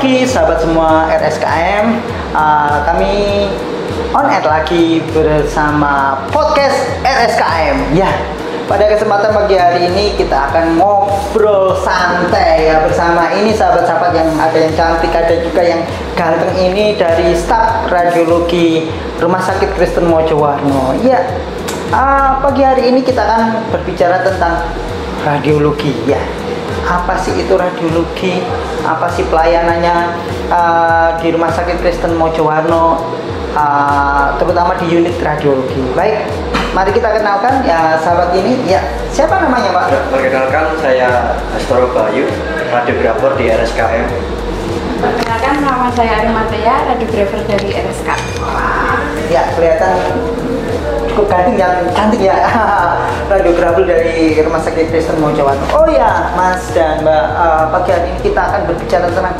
lagi sahabat semua RSKM. Kami on air lagi bersama podcast RSKM. Ya, pada kesempatan pagi hari ini kita akan ngobrol santai ya bersama ini sahabat-sahabat yang ada yang cantik, ada juga yang ganteng ini dari staf radiologi Rumah Sakit Kristen Mojowarno. Ya, pagi hari ini kita akan berbicara tentang radiologi ya. Apa sih itu radiologi? Apa sih pelayanannya di Rumah Sakit Kristen Mojowarno, terutama di unit radiologi? Baik, mari kita kenalkan ya sahabat ini. Ya, siapa namanya Pak? Perkenalkan, saya Astoro Bayu, radiografer di RSKM. Perkenalkan, nama saya Arimatea, radiografer dari RSK. Ya, kelihatan cukup ganteng yang cantik ya. Radiografer dari Rumah Sakit Kristen Mojowarno. Oh ya, Mas dan Mbak, pagi hari ini kita akan berbicara tentang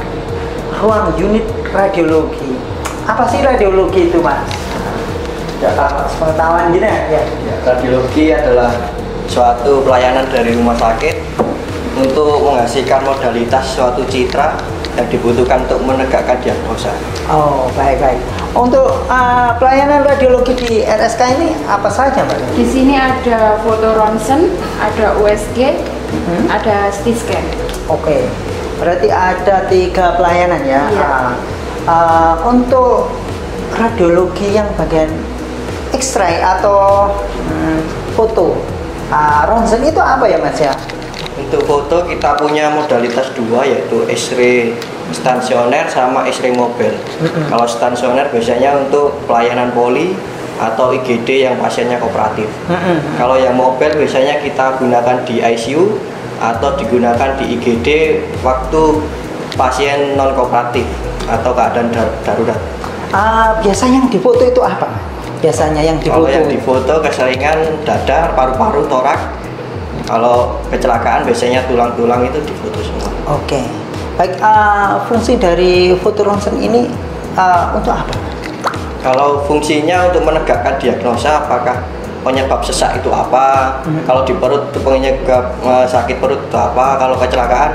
ruang unit radiologi. Apa sih radiologi itu, Mas? Pengetahuan gini ya. Radiologi adalah suatu pelayanan dari rumah sakit untuk menghasilkan modalitas suatu citra yang dibutuhkan untuk menegakkan diagnosa. Oh, baik. Untuk pelayanan radiologi di RSK ini apa saja, Mbak? Di sini ada foto ronsen, ada USG, ada CT scan. Oke, berarti ada 3 pelayanan ya. Iya. Untuk radiologi yang bagian X-ray atau foto, ronsen itu apa ya, Mas ya? Untuk foto kita punya modalitas 2, yaitu X-ray stasioner sama X-ray mobile. Kalau stasioner biasanya untuk pelayanan poli atau IGD yang pasiennya kooperatif. Kalau yang mobile biasanya kita gunakan di ICU atau digunakan di IGD waktu pasien non kooperatif atau keadaan darurat. Biasanya yang difoto itu apa? Biasanya yang difoto. Kalau yang difoto keseringan dada, paru-paru, torak. Kalau kecelakaan biasanya tulang-tulang itu difoto semua. Oke. Baik, fungsi dari foto ronsen ini untuk apa? Kalau fungsinya untuk menegakkan diagnosa apakah penyebab sesak itu apa, kalau di perut itu penyebab sakit perut itu apa, kalau kecelakaan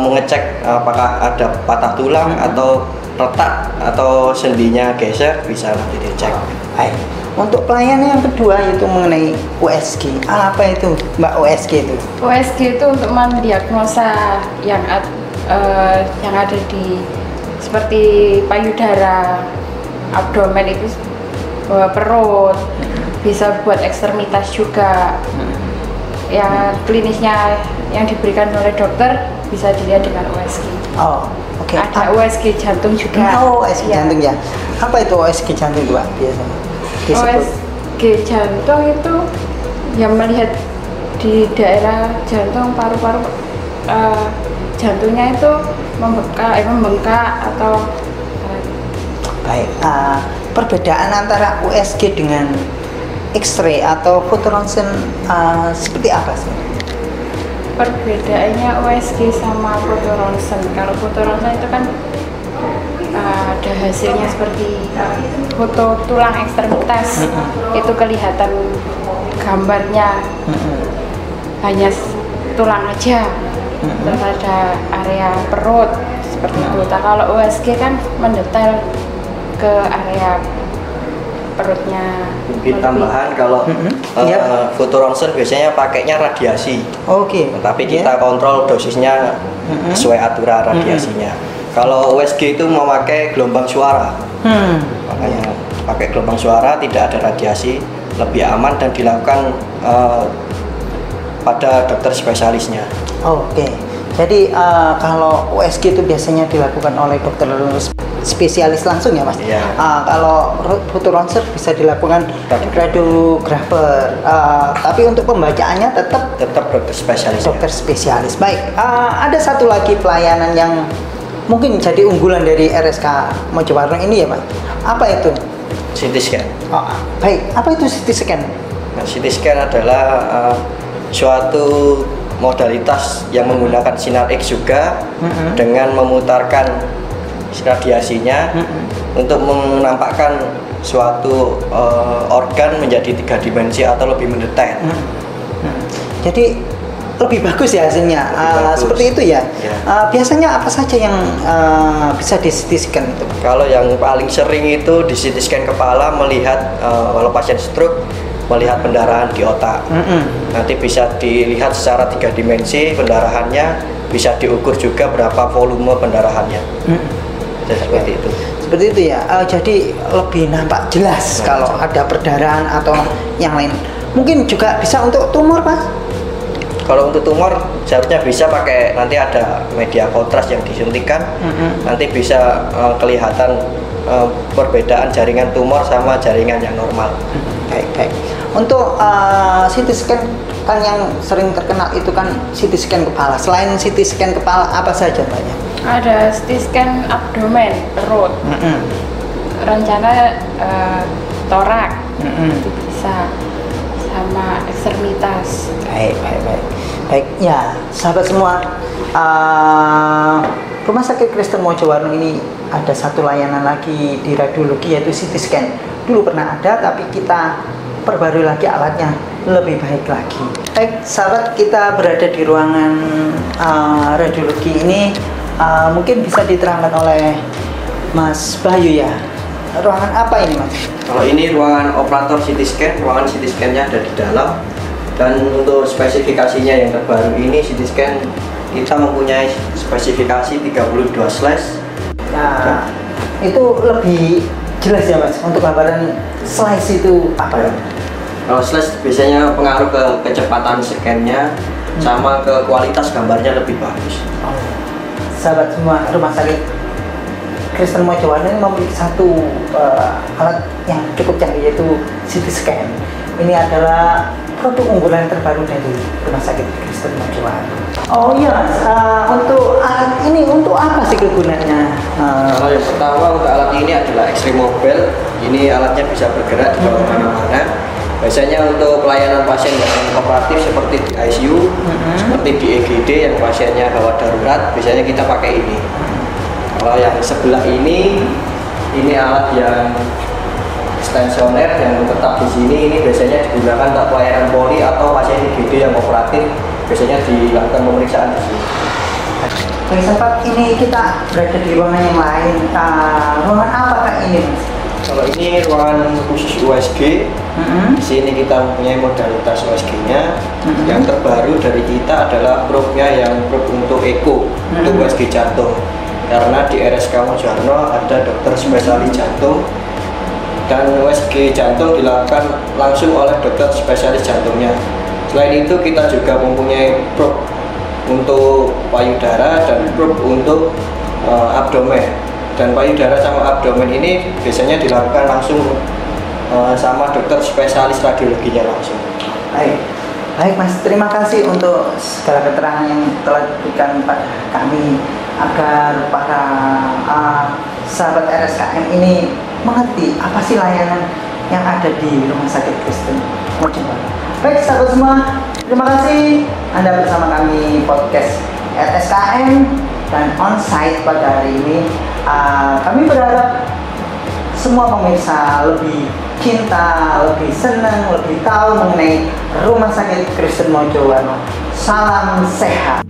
mengecek apakah ada patah tulang atau retak atau sendinya geser, bisa nanti dicek. Baik. Untuk pelayanan yang kedua yaitu mengenai USG. Apa itu, Mbak, USG itu? USG itu untuk mendiagnosa yang ada di seperti payudara, abdomen itu, perut, bisa buat ekstremitas juga. Yang klinisnya yang diberikan oleh dokter bisa dilihat dengan USG. Oh, oke. Ada USG jantung juga. Oh, USG Ya. jantung ya. Apa itu USG jantung, Mbak, biasanya? USG jantung itu yang melihat di daerah jantung, paru-paru, jantungnya itu membengkak atau Baik. Perbedaan antara USG dengan X-ray atau foto ronsen seperti apa sih? perbedaannya USG sama foto ronsen. Kalau foto ronsen itu kan ada hasilnya seperti foto tulang ekstremitas, itu kelihatan gambarnya hanya tulang aja, terus ada area perut seperti itu. Nah, kalau USG kan mendetail ke area perutnya. Mungkin tambahan kalau foto ronsen biasanya pakainya radiasi. Oke. Tapi kita kontrol dosisnya sesuai aturan radiasinya. Kalau USG itu memakai gelombang suara, makanya pakai gelombang suara, tidak ada radiasi, lebih aman dan dilakukan pada dokter spesialisnya. Oke. Jadi kalau USG itu biasanya dilakukan oleh dokter spesialis langsung ya, Mas? Iya. Kalau foto ronsen bisa dilakukan radiografer. Tapi untuk pembacaannya tetap dokter spesialis. Dokter spesialis. Baik. Ada satu lagi pelayanan yang mungkin jadi unggulan dari RSK Mojowarno ini ya, Pak. Apa itu? CT scan. Oh, baik. Apa itu CT scan? Nah, CT scan adalah suatu modalitas yang menggunakan sinar X juga dengan memutarkan radiasinya untuk menampakkan suatu organ menjadi 3 dimensi atau lebih mendetail. Jadi lebih bagus ya hasilnya. Bagus. Seperti itu ya. Ya. Biasanya apa saja yang bisa di CT scan itu? Kalau yang paling sering itu di CT scan kepala melihat kalau pasien stroke melihat pendarahan di otak. Nanti bisa dilihat secara 3 dimensi pendarahannya, bisa diukur juga berapa volume pendarahannya. Seperti itu. Seperti itu ya. Jadi lebih nampak jelas kalau ada perdarahan atau yang lain. Mungkin juga bisa untuk tumor, Mas? Kalau untuk tumor seharusnya bisa pakai, nanti ada media kontras yang disuntikan, nanti bisa kelihatan perbedaan jaringan tumor sama jaringan yang normal. Baik. Untuk CT scan kan yang sering terkenal itu kan CT scan kepala. Selain CT scan kepala apa saja banyak? Ada CT scan abdomen, perut. Rencana torak itu bisa, sama ekstremitas. Baik ya, sahabat semua. Rumah Sakit Kristen Mojowarno ini ada satu layanan lagi di radiologi, yaitu CT scan. Dulu pernah ada, tapi kita perbarui lagi alatnya lebih baik lagi. Baik, sahabat, kita berada di ruangan radiologi ini. Mungkin bisa diterangkan oleh Mas Bayu ya. Ruangan apa ini, Mas? Kalau ini ruangan operator CT scan, ruangan CT scan-nya ada di dalam. Dan untuk spesifikasinya yang terbaru ini CT scan kita mempunyai spesifikasi 32 slash. Nah, itu lebih jelas ya, Mas. Untuk gambaran slice itu apa ya? Kalau slash biasanya pengaruh ke kecepatan scan-nya sama ke kualitas gambarnya lebih bagus. Sahabat semua, Rumah Sakit Kristen Mojowarno ini memiliki satu alat yang cukup canggih, yaitu CT scan. Ini adalah produk unggulan terbaru dari Rumah Sakit Kristen Mojowarno. Oh iya, Mas, untuk alat ini untuk apa sih kegunaannya? Kalau yang pertama untuk alat ini adalah X-ray mobile. Ini alatnya bisa bergerak di mana-mana. Biasanya untuk pelayanan pasien yang kooperatif seperti di ICU, seperti di EGD yang pasiennya gawat darurat, biasanya kita pakai ini. Kalau yang sebelah ini alat yang stasioner yang tetap di sini. Ini biasanya digunakan untuk pelayanan poli atau pasien IGD yang kooperatif, biasanya dilakukan pemeriksaan di sini. Baik, sahabat, ini kita berada di ruangan yang lain. Ruangan apakah ini, Mas? Kalau ini ruangan khusus USG. Di sini kita mempunyai modalitas USG-nya. Yang terbaru dari kita adalah probe-nya yang probe untuk echo, untuk USG jantung. Karena di RSK Mojowarno ada dokter spesialis jantung, dan USG jantung dilakukan langsung oleh dokter spesialis jantungnya. Selain itu kita juga mempunyai probe untuk payudara dan probe untuk abdomen. Dan payudara sama abdomen ini biasanya dilakukan langsung sama dokter spesialis radiologinya langsung. Baik Mas, terima kasih untuk segala keterangan yang telah diberikan pada kami, agar para sahabat RSKM ini mengerti apa sih layanan yang ada di Rumah Sakit Kristen Mojowarno. Baik sahabat semua, terima kasih Anda bersama kami podcast RSKM dan onsite pada hari ini. Kami berharap semua pemirsa lebih cinta, lebih senang, lebih tahu mengenai Rumah Sakit Kristen Mojowarno. Salam sehat.